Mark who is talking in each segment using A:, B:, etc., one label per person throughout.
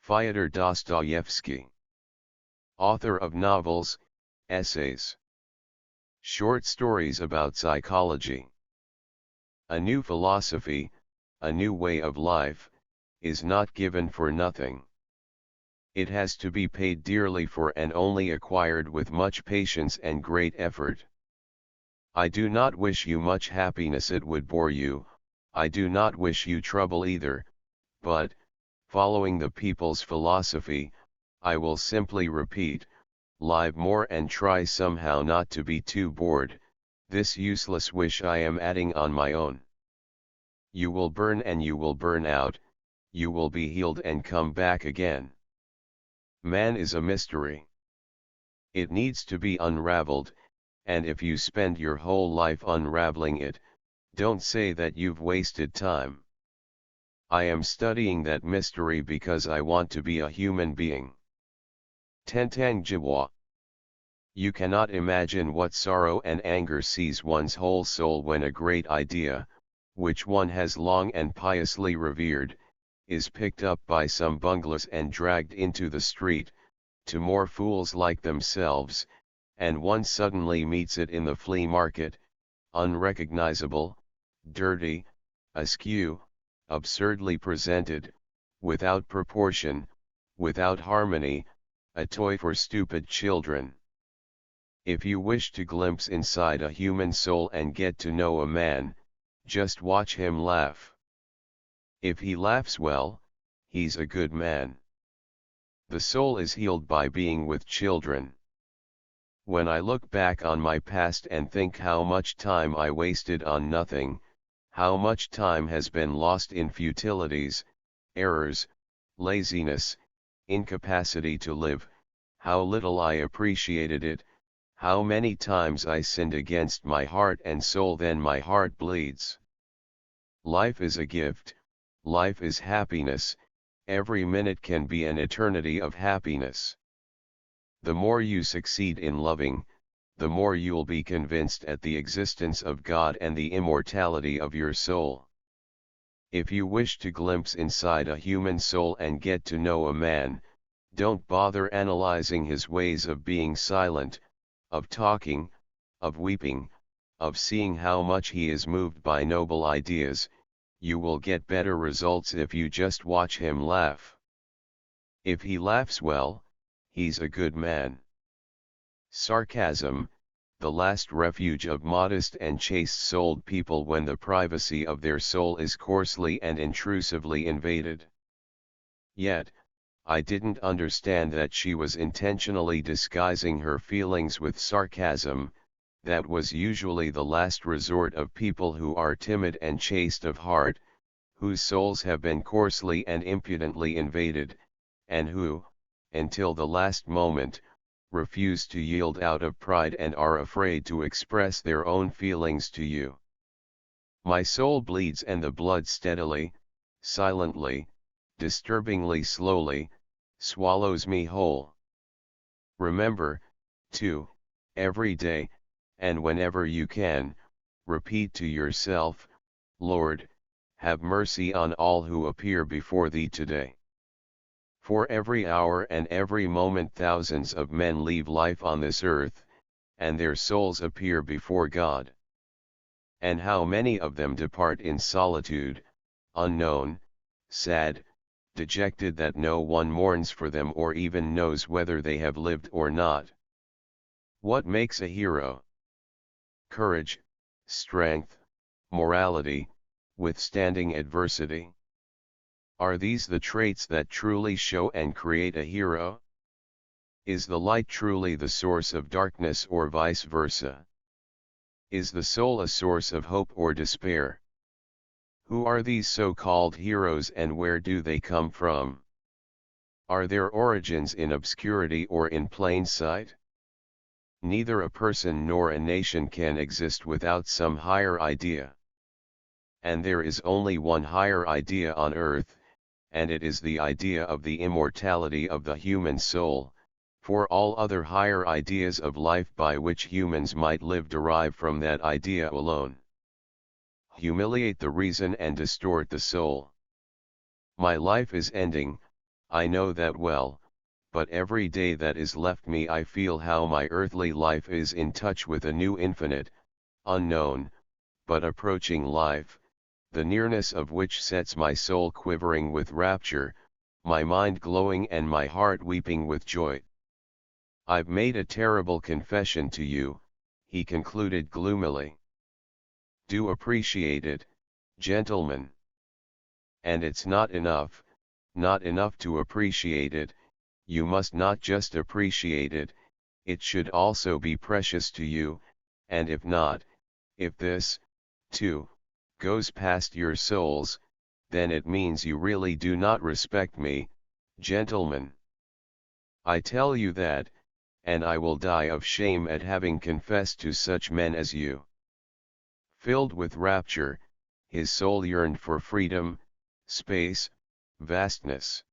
A: Fyodor Dostoevsky. Author of novels, essays, short stories about psychology. A new philosophy, a new way of life, is not given for nothing. It has to be paid dearly for and only acquired with much patience and great effort. I do not wish you much happiness, it would bore you. I do not wish you trouble either, but, following the people's philosophy, I will simply repeat, live more and try somehow not to be too bored. This useless wish I am adding on my own. You will burn and you will burn out, you will be healed and come back again. Man is a mystery. It needs to be unraveled, and if you spend your whole life unraveling it, don't say that you've wasted time. I am studying that mystery because I want to be a human being. Tentang Jiwa. You cannot imagine what sorrow and anger seize one's whole soul when a great idea, which one has long and piously revered, is picked up by some bunglers and dragged into the street, to more fools like themselves, and one suddenly meets it in the flea market, unrecognizable, dirty, askew, absurdly presented, without proportion, without harmony, a toy for stupid children. If you wish to glimpse inside a human soul and get to know a man, just watch him laugh. If he laughs well, he's a good man. The soul is healed by being with children. When I look back on my past and think how much time I wasted on nothing, how much time has been lost in futilities, errors, laziness, incapacity to live, how little I appreciated it, how many times I sinned against my heart and soul, then my heart bleeds. Life is a gift, life is happiness, every minute can be an eternity of happiness. The more you succeed in loving, the more you'll be convinced at the existence of God and the immortality of your soul. If you wish to glimpse inside a human soul and get to know a man, don't bother analyzing his ways of being silent, of talking, of weeping, of seeing how much he is moved by noble ideas. You will get better results if you just watch him laugh. If he laughs well, he's a good man. Sarcasm, the last refuge of modest and chaste-souled people when the privacy of their soul is coarsely and intrusively invaded. Yet, I didn't understand that she was intentionally disguising her feelings with sarcasm. That was usually the last resort of people who are timid and chaste of heart, whose souls have been coarsely and impudently invaded, and who, until the last moment, refuse to yield out of pride and are afraid to express their own feelings to you. My soul bleeds and the blood steadily, silently, disturbingly slowly, swallows me whole. Remember, too, every day, and whenever you can, repeat to yourself, Lord, have mercy on all who appear before thee today. For every hour and every moment thousands of men leave life on this earth, and their souls appear before God. And how many of them depart in solitude, unknown, sad, dejected, that no one mourns for them or even knows whether they have lived or not. What makes a hero? Courage, strength, morality, withstanding adversity. Are these the traits that truly show and create a hero? Is the light truly the source of darkness or vice versa? Is the soul a source of hope or despair? Who are these so-called heroes and where do they come from? Are their origins in obscurity or in plain sight? Neither a person nor a nation can exist without some higher idea. And there is only one higher idea on earth, and it is the idea of the immortality of the human soul, for all other higher ideas of life by which humans might live derive from that idea alone. Humiliate the reason and distort the soul. My life is ending, I know that well, but every day that is left me I feel how my earthly life is in touch with a new infinite, unknown, but approaching life, the nearness of which sets my soul quivering with rapture, my mind glowing and my heart weeping with joy. I've made a terrible confession to you, he concluded gloomily. Do appreciate it, gentlemen. And it's not enough to appreciate it, you must not just appreciate it, it should also be precious to you, and if not, if this, too, goes past your souls, then it means you really do not respect me, gentlemen. I tell you that, and I will die of shame at having confessed to such men as you. Filled with rapture, his soul yearned for freedom, space, vastness.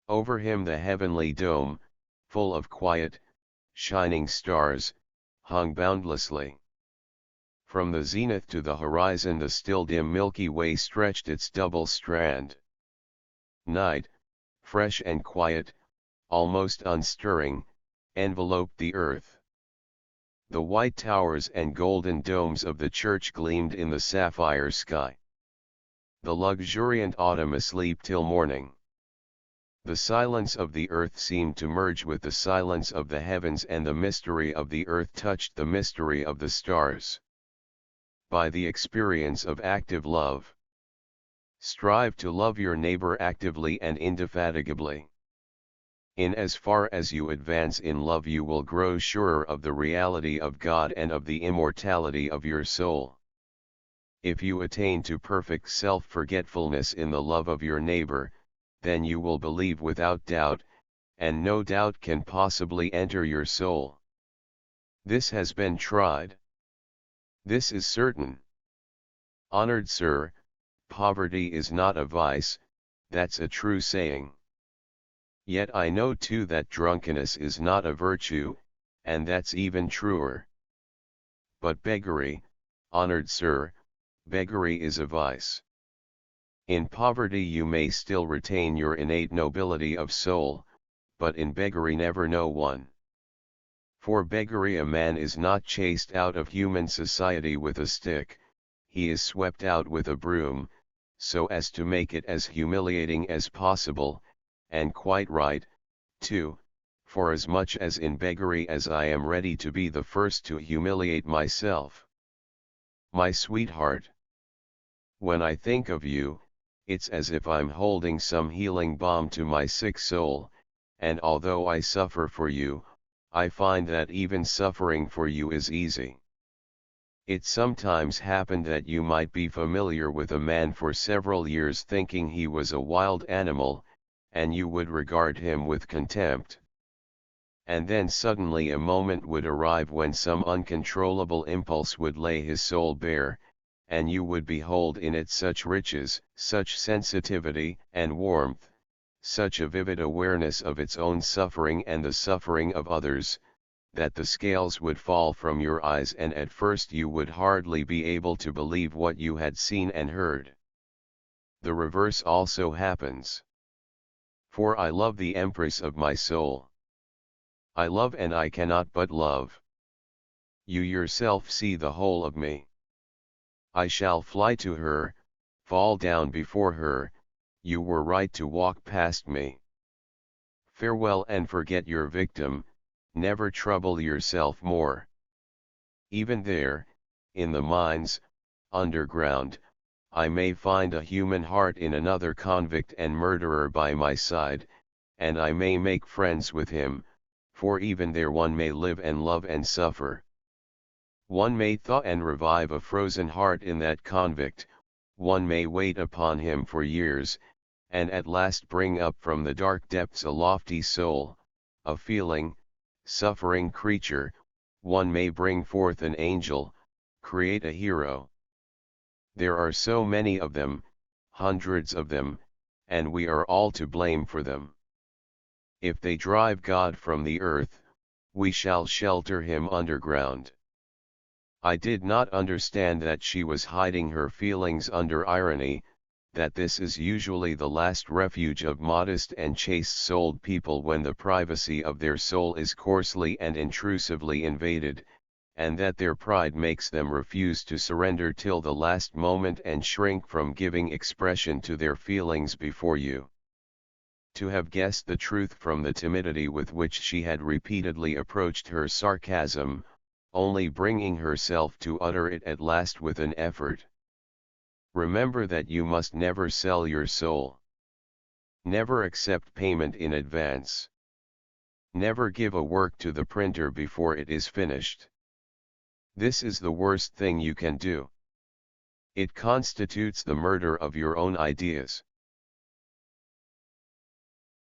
A: Over him the heavenly dome, full of quiet, shining stars, hung boundlessly. From the zenith to the horizon the still dim Milky Way stretched its double strand. Night, fresh and quiet, almost unstirring, enveloped the earth. The white towers and golden domes of the church gleamed in the sapphire sky. The luxuriant autumn asleep till morning. The silence of the earth seemed to merge with the silence of the heavens, and the mystery of the earth touched the mystery of the stars. By the experience of active love. Strive to love your neighbor actively and indefatigably. In as far as you advance in love you will grow surer of the reality of God and of the immortality of your soul. If you attain to perfect self-forgetfulness in the love of your neighbor, then you will believe without doubt, and no doubt can possibly enter your soul. This has been tried. This is certain. Honored sir, poverty is not a vice, that's a true saying. Yet I know too that drunkenness is not a virtue, and that's even truer. But beggary, honored sir, beggary is a vice. In poverty you may still retain your innate nobility of soul, but in beggary never no one. For beggary a man is not chased out of human society with a stick, he is swept out with a broom, so as to make it as humiliating as possible, and quite right, too, for as much as in beggary as I am ready to be the first to humiliate myself. My sweetheart. When I think of you, it's as if I'm holding some healing balm to my sick soul, and although I suffer for you, I find that even suffering for you is easy. It sometimes happened that you might be familiar with a man for several years thinking he was a wild animal, and you would regard him with contempt. And then suddenly a moment would arrive when some uncontrollable impulse would lay his soul bare, and you would behold in it such riches, such sensitivity and warmth, such a vivid awareness of its own suffering and the suffering of others, that the scales would fall from your eyes and at first you would hardly be able to believe what you had seen and heard. The reverse also happens. For I love the Empress of my soul. I love and I cannot but love. You yourself see the whole of me. I shall fly to her, fall down before her, you were right to walk past me. Farewell and forget your victim, never trouble yourself more. Even there, in the mines, underground, I may find a human heart in another convict and murderer by my side, and I may make friends with him, for even there one may live and love and suffer. One may thaw and revive a frozen heart in that convict, one may wait upon him for years, and at last bring up from the dark depths a lofty soul, a feeling, suffering creature, one may bring forth an angel, create a hero. There are so many of them, hundreds of them, and we are all to blame for them. If they drive God from the earth, we shall shelter him underground. I did not understand that she was hiding her feelings under irony, that this is usually the last refuge of modest and chaste-souled people when the privacy of their soul is coarsely and intrusively invaded, and that their pride makes them refuse to surrender till the last moment and shrink from giving expression to their feelings before you. To have guessed the truth from the timidity with which she had repeatedly approached her sarcasm, only bringing herself to utter it at last with an effort. Remember that you must never sell your soul. Never accept payment in advance. Never give a work to the printer before it is finished. This is the worst thing you can do. It constitutes the murder of your own ideas.